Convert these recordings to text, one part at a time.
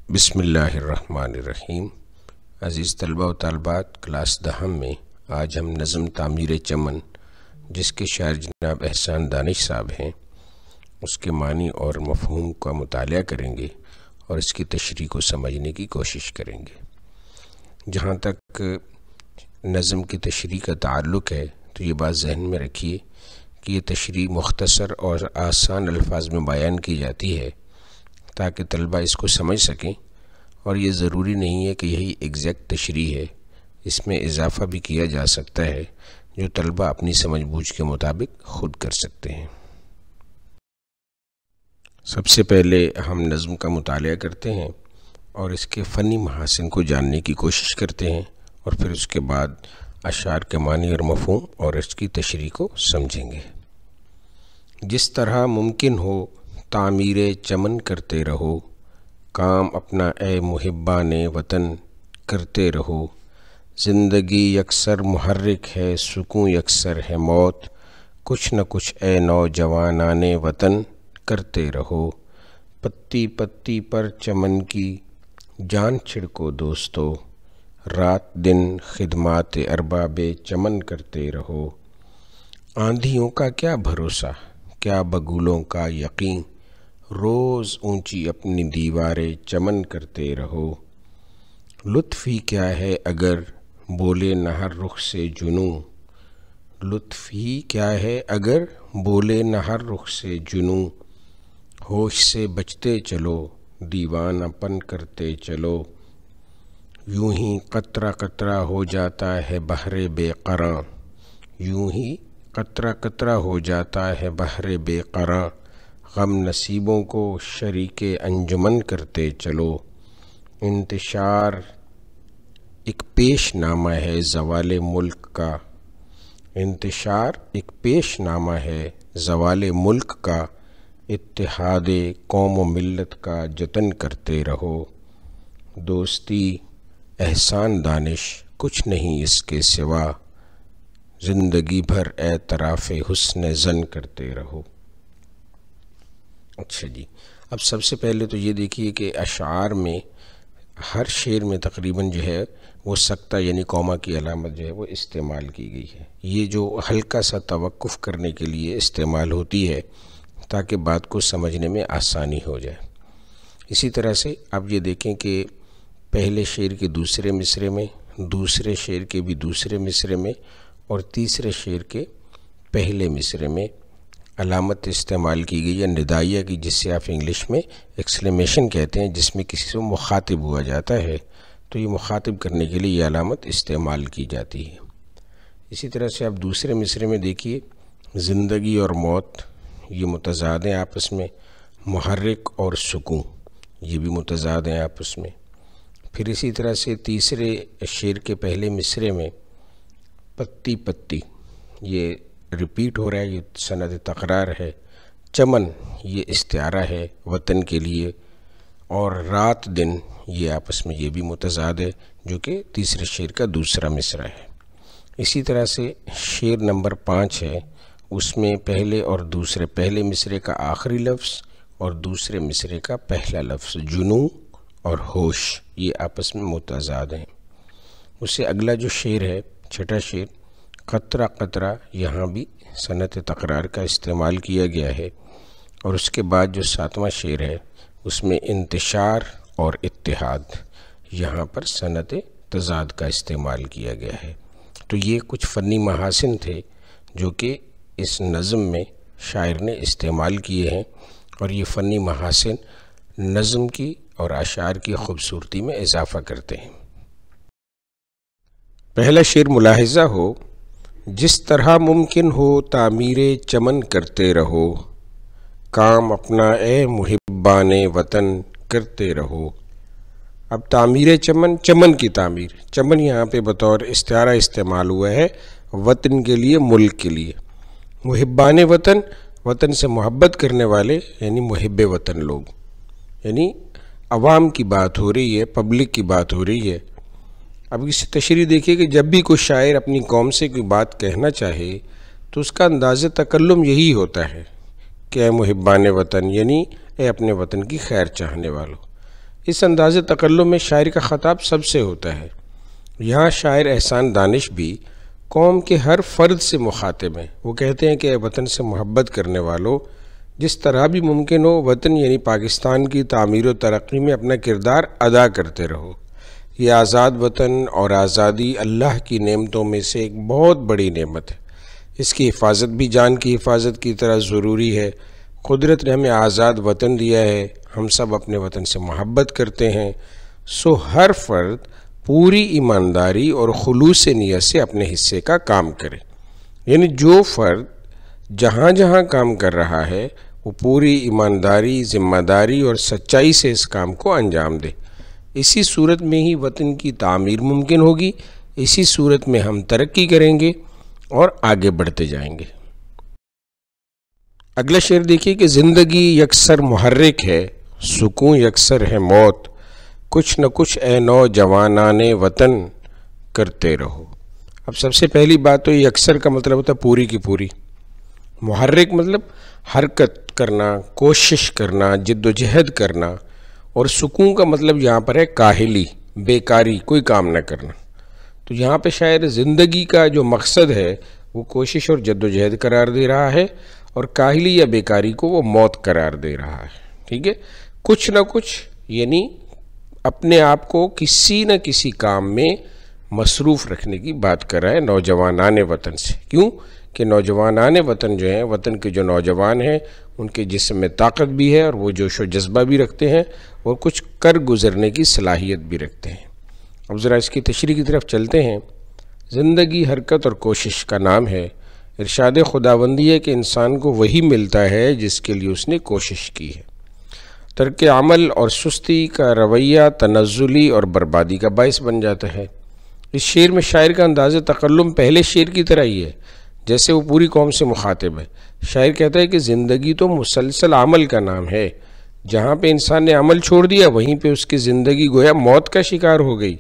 बिस्मिल्लाहिर्रहमानिर्रहीम। अज़ीज़ तलबा व तालिबात, क्लास 10 में आज हम नज़म तामीर चमन, जिसके शायर जनाब एहसान दानिश साहब हैं, उसके मानी और मफ़हूम का मुतालिया करेंगे और इसकी तशरीह को समझने की कोशिश करेंगे। जहाँ तक नज़म की तशरीह का ताल्लुक़ है तो ये बात जहन में रखिए कि ये तशरीह मुख्तसर और आसान अल्फाज में बयान की जाती है ताकि तलबा इसको समझ सकें, और ये ज़रूरी नहीं है कि यही एग्जैक्ट तशरीह है, इसमें इजाफ़ा भी किया जा सकता है जो तलबा अपनी समझ बूझ के मुताबिक ख़ुद कर सकते हैं। सबसे पहले हम नज़म का मुतालिया करते हैं और इसके फ़नी महासिन को जानने की कोशिश करते हैं, और फिर उसके बाद अशार के मानी और मफ़हूम और इसकी तशरीह को समझेंगे। जिस तरह मुमकिन हो तामीरे चमन करते रहो, काम अपना ए मुहिब्बाने वतन करते रहो। ज़िंदगी यकसर मुहर्रिक है, सुकून यकसर है मौत, कुछ न कुछ ए नौजवानाने वतन करते रहो। पत्ती पत्ती पर चमन की जान छिड़को दोस्तों, रात दिन खिदमात अरबाबे चमन करते रहो। आंधियों का क्या भरोसा, क्या बगुलों का यकीन, रोज़ ऊंची अपनी दीवारें चमन करते रहो। लुत्फ़ ही क्या है अगर बोले न हर रुख से जुनूं, लुत्फ़ ही क्या है अगर बोले न हर रुख से जुनूं। होश से बचते चलो, दीवानापन करते चलो, यूं ही कतरा कतरा हो जाता है बहरे बेक़रां, यूं ही कतरा कतरा हो जाता है बहरे बेक़रां। गम नसीबों को शरीके अंजुमन करते चलो। इंतशार एक पेशनामा है ज़वाले मुल्क का, इंतशार एक पेशनामा है ज़वाले मुल्क का। इत्तेहादे कौम व मिल्लत का जतन करते रहो। दोस्ती एहसान दानिश कुछ नहीं इसके सिवा, ज़िंदगी भर एतराफ़े हुस्न ज़न करते रहो। अच्छा जी, अब सबसे पहले तो ये देखिए कि अशार में हर शेर में तकरीबन जो है वो सक्ता यानी कौमा की अलामत जो है वो इस्तेमाल की गई है। ये जो हल्का सा तवक्कुफ़ करने के लिए इस्तेमाल होती है ताकि बात को समझने में आसानी हो जाए। इसी तरह से अब ये देखें कि पहले शेर के दूसरे मिसरे में, दूसरे शेर के भी दूसरे मिसरे में और तीसरे शेर के पहले मिसरे में अलामत इस्तेमाल की गई है निदाइया की, जिससे आप इंग्लिश में एक्सक्लेमेशन कहते हैं, जिसमें किसी से मुखातिब हुआ जाता है, तो ये मुखातिब करने के लिए ये अलामत इस्तेमाल की जाती है। इसी तरह से आप दूसरे मिसरे में देखिए, ज़िंदगी और मौत ये मुतज़ाद हैं आपस में, मुहर्रिक और सुकून ये भी मुतज़ाद हैं आपस में। फिर इसी तरह से तीसरे शेर के पहले मिसरे में पत्ती पत्ती ये रिपीट हो रहा है, ये सनद तकरार है। चमन ये इस्तिआरा है वतन के लिए, और रात दिन ये आपस में ये भी मुतज़ाद है, जो कि तीसरे शेर का दूसरा मिसरा है। इसी तरह से शेर नंबर 5 है, उसमें पहले और दूसरे, पहले मिसरे का आखिरी लफ्ज़ और दूसरे मिसरे का पहला लफ्ज़ जुनूं और होश ये आपस में मुतज़ाद हैं। उससे अगला जो शेर है, छठा शेर, क़तरा क़तरा, यहाँ भी सनत तकरार का इस्तेमाल किया गया है। और उसके बाद जो 7वां शेर है उसमें इंतशार और इत्तिहाद, यहाँ पर सनत तज़ाद का इस्तेमाल किया गया है। तो ये कुछ फ़नी महासिन थे जो कि इस नज़म में शायर ने इस्तेमाल किए हैं, और ये फ़नी महासिन नज़म की और अशार की ख़ूबसूरती में इजाफ़ा करते हैं। पहला शेर मुलाहिज़ा हो, जिस तरह मुमकिन हो तामीरे चमन करते रहो, काम अपना ए मुहिब्बाने वतन करते रहो। अब तामीरे चमन, चमन की तामीर, चमन यहाँ पे बतौर इस्तिआरा इस्तेमाल हुआ है वतन के लिए, मुल्क के लिए। मुहिब्बाने वतन, वतन से मोहब्बत करने वाले यानी मुहिब्बे वतन लोग, यानी अवाम की बात हो रही है, पब्लिक की बात हो रही है। अब इस तशरीह देखिए कि जब भी कोई शायर अपनी कौम से कोई बात कहना चाहे तो उसका अंदाज़ तकल्लुम यही होता है कि ए मुहिब्बाने वतन, यानी ए अपने वतन की खैर चाहने वालों। इस अंदाज़े तकल्लुम में शायर का ख़ताब सबसे होता है। यहाँ शायर एहसान दानिश भी कौम के हर फ़र्द से मुखातिब हैं। वो कहते हैं कि वतन से मोहब्बत करने वालों, जिस तरह भी मुमकिन हो वतन यानी पाकिस्तान की तामीर व तरक्की में अपना किरदार अदा करते रहो। ये आज़ाद वतन और आज़ादी अल्लाह की नेमतों में से एक बहुत बड़ी नेमत है। इसकी हिफाजत भी जान की हिफाजत की तरह ज़रूरी है। कुदरत ने हमें आज़ाद वतन दिया है, हम सब अपने वतन से मोहब्बत करते हैं। सो हर फ़र्द पूरी ईमानदारी और खुलूस नियत से अपने हिस्से का काम करे। यानी जो फ़र्द जहाँ जहाँ काम कर रहा है वो पूरी ईमानदारी, ज़िम्मेदारी और सच्चाई से इस काम को अंजाम दे। इसी सूरत में ही वतन की तामीर मुमकिन होगी। इसी सूरत में हम तरक्की करेंगे और आगे बढ़ते जाएंगे। अगला शेर देखिए कि ज़िंदगी यकसर मुहर्रिक है, सुकून यकसर है मौत, कुछ न कुछ ए नौजवानाने वतन करते रहो। अब सबसे पहली बात तो ये अक्सर का मतलब होता है पूरी की पूरी। मुहर्रिक मतलब हरकत करना, कोशिश करना, जिद्दोजहद करना, और सुकून का मतलब यहाँ पर है काहिली, बेकारी, कोई काम न करना। तो यहाँ पे शायद ज़िंदगी का जो मकसद है वो कोशिश और जद्दोजहद करार दे रहा है, और काहिली या बेकारी को वो मौत करार दे रहा है। ठीक है, कुछ ना कुछ यानी अपने आप को किसी न किसी काम में मसरूफ़ रखने की बात कर रहा है नौजवानाने वतन से। क्यों कि नौजवानाने वतन जो हैं, वतन के जो नौजवान हैं उनके जिस्म में ताकत भी है और वो जोश व जज्बा भी रखते हैं और कुछ कर गुज़रने की सलाहियत भी रखते हैं। अब ज़रा इसकी तशरीह की तरफ चलते हैं। ज़िंदगी हरकत और कोशिश का नाम है। इरशाद खुदाबंदी है कि इंसान को वही मिलता है जिसके लिए उसने कोशिश की है। तर्क अमल और सुस्ती का रवैया तनज़्ज़ुली और बर्बादी का बाइस बन जाता है। इस शेर में शायर का अंदाज़ तकल्लुम पहले शेर की तरह ही है, जैसे वो पूरी कौम से मुखातिब है। शायर कहता है कि ज़िंदगी तो मुसलसल अमल का नाम है। जहाँ पे इंसान ने अमल छोड़ दिया वहीं पे उसकी ज़िंदगी गोया मौत का शिकार हो गई।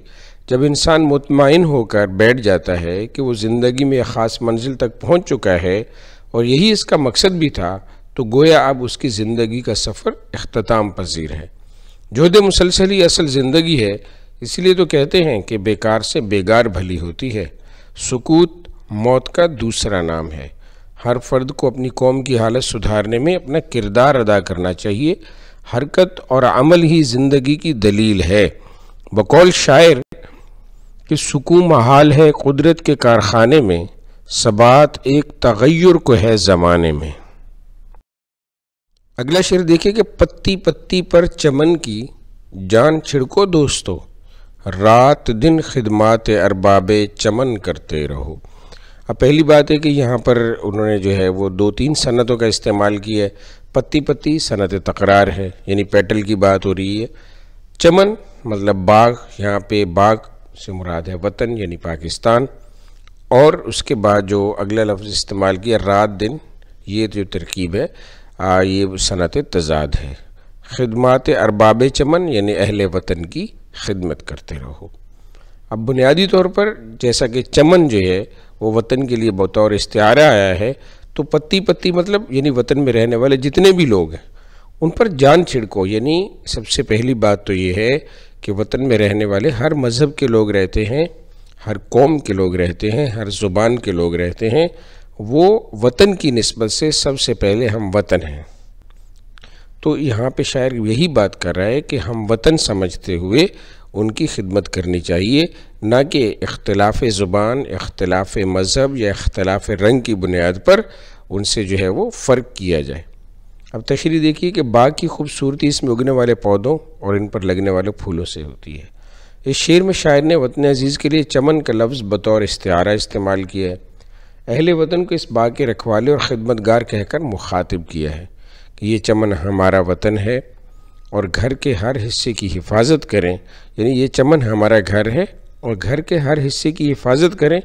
जब इंसान मुतमईन होकर बैठ जाता है कि वो ज़िंदगी में एक ख़ास मंजिल तक पहुँच चुका है और यही इसका मकसद भी था, तो गोया अब उसकी ज़िंदगी का सफ़र इख्तिताम पजीर है। जोहद मुसलसल ही असल ज़िंदगी है। इसलिए तो कहते हैं कि बेकार से बेगार भली होती है। सुकूत मौत का दूसरा नाम है। हर फ़र्द को अपनी कौम की हालत सुधारने में अपना किरदार अदा करना चाहिए। हरकत और अमल ही ज़िंदगी की दलील है। बकौल शायर कि सुकून महाल है कुदरत के कारखाने में, सबात एक तगय्युर को है ज़माने में। अगला शेर देखिए कि पत्ती पत्ती पर चमन की जान छिड़को दोस्तों, रात दिन खिदमात अरबाबे चमन करते रहो। अब पहली बात है कि यहाँ पर उन्होंने जो है वो 2-3 सनतों का इस्तेमाल किया है। पत्ती पत्ती सनत तकरार है, यानी पेटल की बात हो रही है। चमन मतलब बाग, यहाँ पे बाग से मुराद है वतन यानी पाकिस्तान। और उसके बाद जो अगला लफ्ज़ इस्तेमाल किया रात दिन, ये जो तरकीब है ये सनत तज़ाद है। खिदमात अरबाब चमन यानी अहले वतन की खिदमत करते रहो। अब बुनियादी तौर पर जैसा कि चमन जो है वो वतन के लिए बतौर इस्तिआरा आया है, तो पत्ती पत्ती मतलब यानी वतन में रहने वाले जितने भी लोग हैं उन पर जान छिड़को। यानी सबसे पहली बात तो ये है कि वतन में रहने वाले हर मज़हब के लोग रहते हैं, हर कौम के लोग रहते हैं, हर ज़ुबान के लोग रहते हैं। वो वतन की निस्बत से सबसे पहले हम वतन हैं। तो यहाँ पे शायर यही बात कर रहा है कि हम वतन समझते हुए उनकी खिदमत करनी चाहिए, ना कि इख्तिलाफ़ ज़ुबान, इख्तिलाफ़ मज़हब या इख्तिलाफ़ रंग की बुनियाद पर उनसे जो है वो फ़र्क किया जाए। अब तशरीह देखिए कि बाग की खूबसूरती इसमें उगने वाले पौधों और इन पर लगने वाले फूलों से होती है। इस शेर में शायर ने वतन अज़ीज़ के लिए चमन का लफ्ज़ बतौर इस्तिआरा इस्तेमाल किया है। अहले वतन को इस बाग के रखवाले और ख़िदमतगार कहकर मुखातिब किया है कि ये चमन हमारा वतन है और घर के हर हिस्से की हिफाजत करें। यानी ये चमन हमारा घर है और घर के हर हिस्से की हिफाजत करें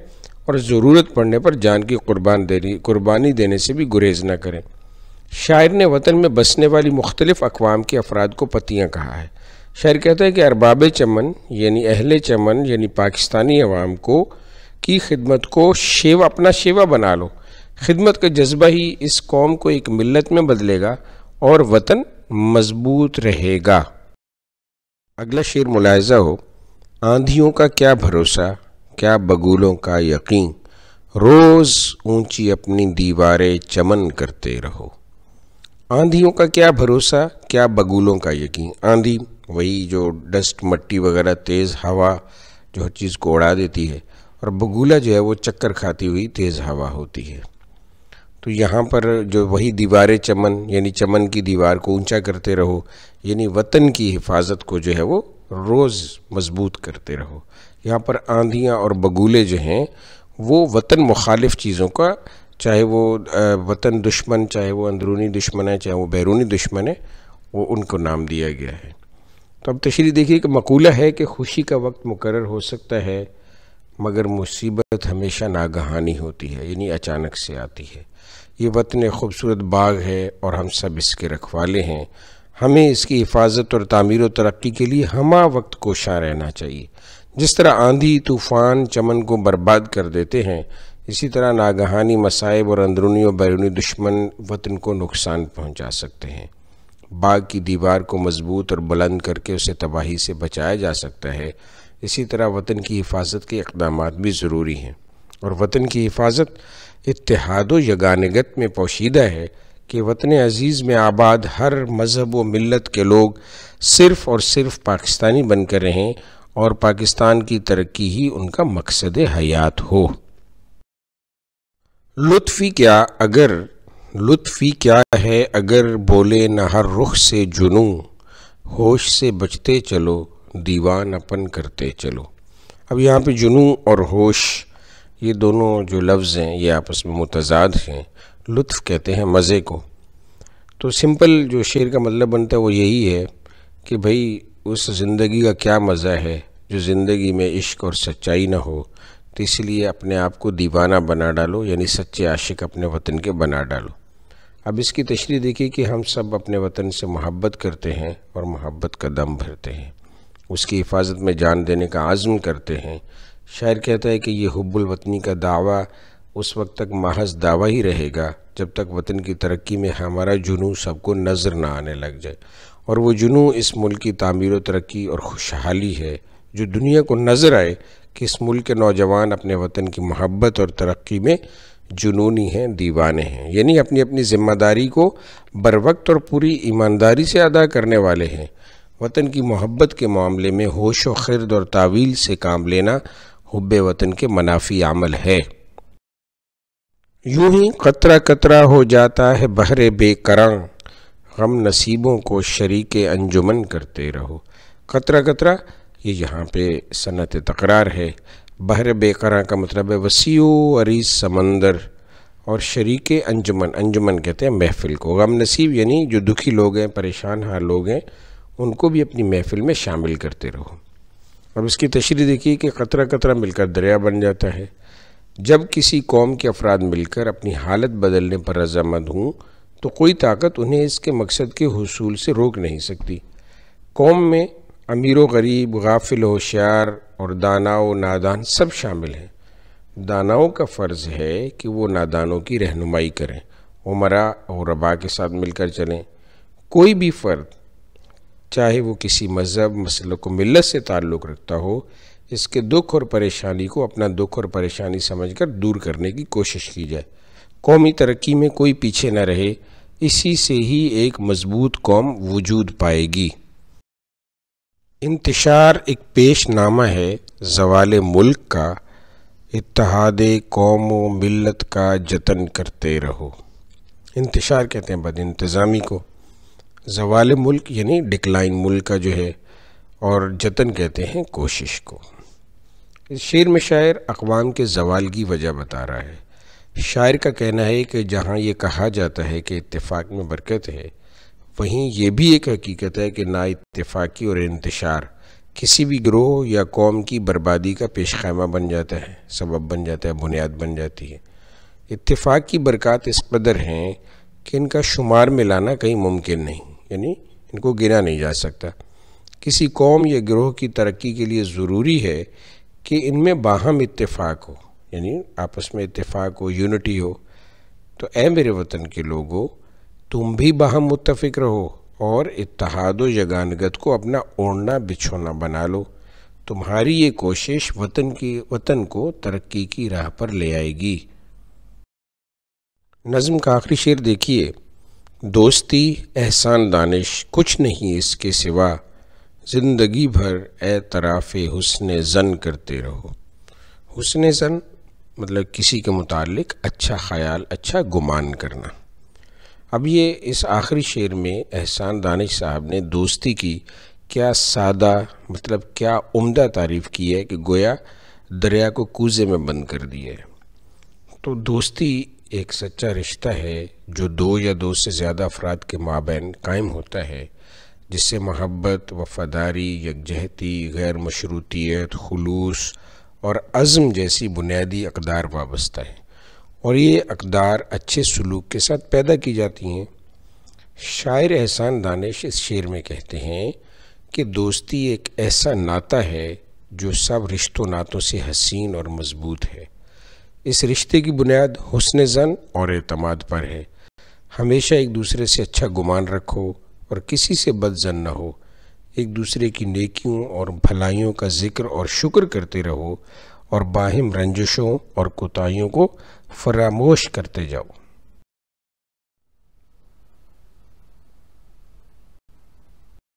और ज़रूरत पड़ने पर जान की कुर्बानी देने से भी गुरेज न करें। शायर ने वतन में बसने वाली मुख्तलिफ़ अक़वाम के अफराद को पत्तियाँ कहा है। शायर कहता है कि अरबाब चमन यानी अहले चमन यानी पाकिस्तानी अवाम को की खिदमत को अपना शेवा बना लो। खिदमत का जज्बा ही इस कौम को एक मिल्लत में बदलेगा और वतन मजबूत रहेगा। अगला शेर मुलाहिज़ा हो, आंधियों का क्या भरोसा, क्या बगुलों का यकीन, रोज़ ऊंची अपनी दीवारें चमन करते रहो। आंधियों का क्या भरोसा, क्या बगुलों का यकीन। आंधी वही जो डस्ट मट्टी वगैरह तेज़ हवा जो हर चीज़ को उड़ा देती है, और बगुला जो है वो चक्कर खाती हुई तेज़ हवा होती है। तो यहाँ पर जो वही दीवारें चमन, यानी चमन की दीवार को ऊंचा करते रहो, यानी वतन की हिफाजत को जो है वो रोज़ मजबूत करते रहो। यहाँ पर आंधियाँ और बगुले जो हैं वो वतन मुखालिफ चीज़ों का, चाहे वो वतन दुश्मन, चाहे वो अंदरूनी दुश्मन है, चाहे वो बैरूनी दुश्मन है, वो उनको नाम दिया गया है। तो अब तशरीह देखिए कि मकूला है कि खुशी का वक्त मुकर्रर हो सकता है, मगर मुसीबत हमेशा नागहानी होती है, यानी अचानक से आती है। ये वतन खूबसूरत बाग है और हम सब इसके रखवाले हैं। हमें इसकी हिफाजत और तामीर और तरक्की के लिए हमा वक्त कोशां रहना चाहिए। जिस तरह आंधी तूफ़ान चमन को बर्बाद कर देते हैं, इसी तरह नागहानी मसाइब और अंदरूनी और बैरूनी दुश्मन वतन को नुकसान पहुंचा सकते हैं। बाग की दीवार को मजबूत और बुलंद करके उसे तबाही से बचाया जा सकता है। इसी तरह वतन की हिफाजत के इक़दामात भी ज़रूरी हैं, और वतन की हिफाजत इत्तेहाद व यगानगत में पोशीदा है कि वतन अज़ीज़ में आबाद हर मज़हब व मिल्लत के लोग सिर्फ़ और सिर्फ पाकिस्तानी बनकर रहें और पाकिस्तान की तरक्की ही उनका मकसद हयात हो। लुत्फ़ी क्या है अगर बोले न हर रुख से जुनू, होश से बचते चलो दीवान अपन करते चलो। अब यहाँ पे जुनू और होश, ये दोनों जो लफ्ज़ हैं ये आपस में मुतज़ाद हैं। लुत्फ़ कहते हैं मज़े को। तो सिंपल जो शेर का मतलब बनता है वो यही है कि भाई उस ज़िंदगी का क्या मज़ा है जो ज़िंदगी में इश्क और सच्चाई ना हो। तो इसलिए अपने आप को दीवाना बना डालो, यानी सच्चे आशिक अपने वतन के बना डालो। अब इसकी तशरीह देखिए कि हम सब अपने वतन से मोहब्बत करते हैं और मोहब्बत का दम भरते हैं, उसकी हिफाजत में जान देने का आज़्म करते हैं। शायर कहता है कि ये हुब्बुल वतनी का दावा उस वक्त तक महज दावा ही रहेगा जब तक वतन की तरक्की में हमारा जुनू सबको नज़र ना आने लग जाए। और वो जुनू इस मुल्क की तामीर व तरक्की और खुशहाली है जो दुनिया को नज़र आए कि इस मुल्क के नौजवान अपने वतन की मोहब्बत और तरक्की में जुनूनी हैं, दीवाने हैं, यानी अपनी अपनी ज़िम्मेदारी को बर वक्त और पूरी ईमानदारी से अदा करने वाले हैं। वतन की मोहब्बत के मामले में होश व खिरद और तावील से काम लेना हुब्बे वतन के मनाफी अमल है। यूं ही कतरा कतरा हो जाता है बहरे बेकरां, गम नसीबों को शरीके अंजुमन करते रहो। कतरा कतरा ये यहाँ पे सनत तकरार है। बहर बेकरां का मतलब है वसीओ अरीज समंदर, और शरीके अंजुमन, अंजुमन कहते हैं महफ़िल को। गम नसीब यानी जो दुखी लोग हैं, परेशान हाल लोग हैं, उनको भी अपनी महफ़िल में शामिल करते रहो। अब इसकी तशरीह देखिए कि कतरा कतरा मिलकर दरिया बन जाता है। जब किसी कौम के अफराद मिलकर अपनी हालत बदलने पर रज़ामंद हों तो कोई ताकत उन्हें इसके मकसद के हुसूल से रोक नहीं सकती। कौम में अमीर व गरीब, गाफिल होशियार और दाना व नादान सब शामिल हैं। दानाओं का फ़र्ज़ है कि वो नादानों की रहनुमाई करें, उमरा और रबा के साथ मिलकर चलें। कोई भी फ़र्द, चाहे वो किसी मज़हब, मसलक व मिल्लत से ताल्लुक़ रखता हो, इसके दुख और परेशानी को अपना दुख और परेशानी समझकर दूर करने की कोशिश की जाए। कौमी तरक्की में कोई पीछे न रहे, इसी से ही एक मजबूत कौम वजूद पाएगी। इंतशार एक पेशनामा है ज़वाले मुल्क का, इत्तेहादे कौम व मिल्लत का जतन करते रहो। इंतशार कहते हैं बदइंतज़ामी को, ज़वाले मुल्क यानी डिक्लाइन मुल्क का जो है, और जतन कहते हैं कोशिश को। इस शेर में शायर अक़वाम के ज़वाल की वजह बता रहा है। शायर का कहना है कि जहाँ ये कहा जाता है कि इत्तेफाक में बरकत है, वहीं ये भी एक हकीकत है कि ना इत्तेफाकी और इंतशार किसी भी गिरोह या कौम की बर्बादी का पेशख़ैमा बन जाता है, सबब बन जाता है, बुनियाद बन जाती है। इत्तेफाक की बरक़ात इस कदर हैं कि इनका शुमार में लाना कहीं मुमकिन नहीं, यानी इनको गिना नहीं जा सकता। किसी कौम या गिरोह की तरक्की के लिए ज़रूरी है कि इनमें बाहम इत्तेफाक हो, यानी आपस में इत्तेफाक हो, यूनिटी हो। तो ऐ मेरे वतन के लोगों, तुम भी बाहम मुत्तफ़िक रहो और इत्तेहाद व यगानगत को अपना ओढ़ना बिछोना बना लो। तुम्हारी ये कोशिश वतन को तरक्की की राह पर ले आएगी। नज़्म का आखिरी शेर देखिए, दोस्ती एहसान दानिश कुछ नहीं इसके सिवा, ज़िंदगी भर एतराफ़े हुस्न ज़न करते रहो। हुस्न ज़न मतलब किसी के मुतालिक अच्छा ख़याल, अच्छा गुमान करना। अब ये इस आखिरी शेर में एहसान दानिश साहब ने दोस्ती की क्या सादा मतलब क्या उम्दा तारीफ़ की है कि गोया दरिया को कूज़े में बंद कर दिया है। तो दोस्ती एक सच्चा रिश्ता है जो दो या दो से ज़्यादा अफराद के माबैन कायम होता है, जिससे मोहब्बत, वफ़ादारी, यकजहती, गैर मशरूतियत, खुलूस और अज़्म जैसी बुनियादी अक़दार वाबस्ता है, और ये अक़दार अच्छे सलूक के साथ पैदा की जाती हैं। शायर एहसान दानिश इस शेर में कहते हैं कि दोस्ती एक ऐसा नाता है जो सब रिश्तों नातों से हसीन और मज़बूत है। इस रिश्ते की बुनियाद हुस्न ज़न और एतमाद पर है। हमेशा एक दूसरे से अच्छा गुमान रखो और किसी से बदज़न न हो। एक दूसरे की नेकियों और भलाइयों का ज़िक्र और शुक्र करते रहो और बाहिम रंजिशों और कोताहियों को फरामोश करते जाओ।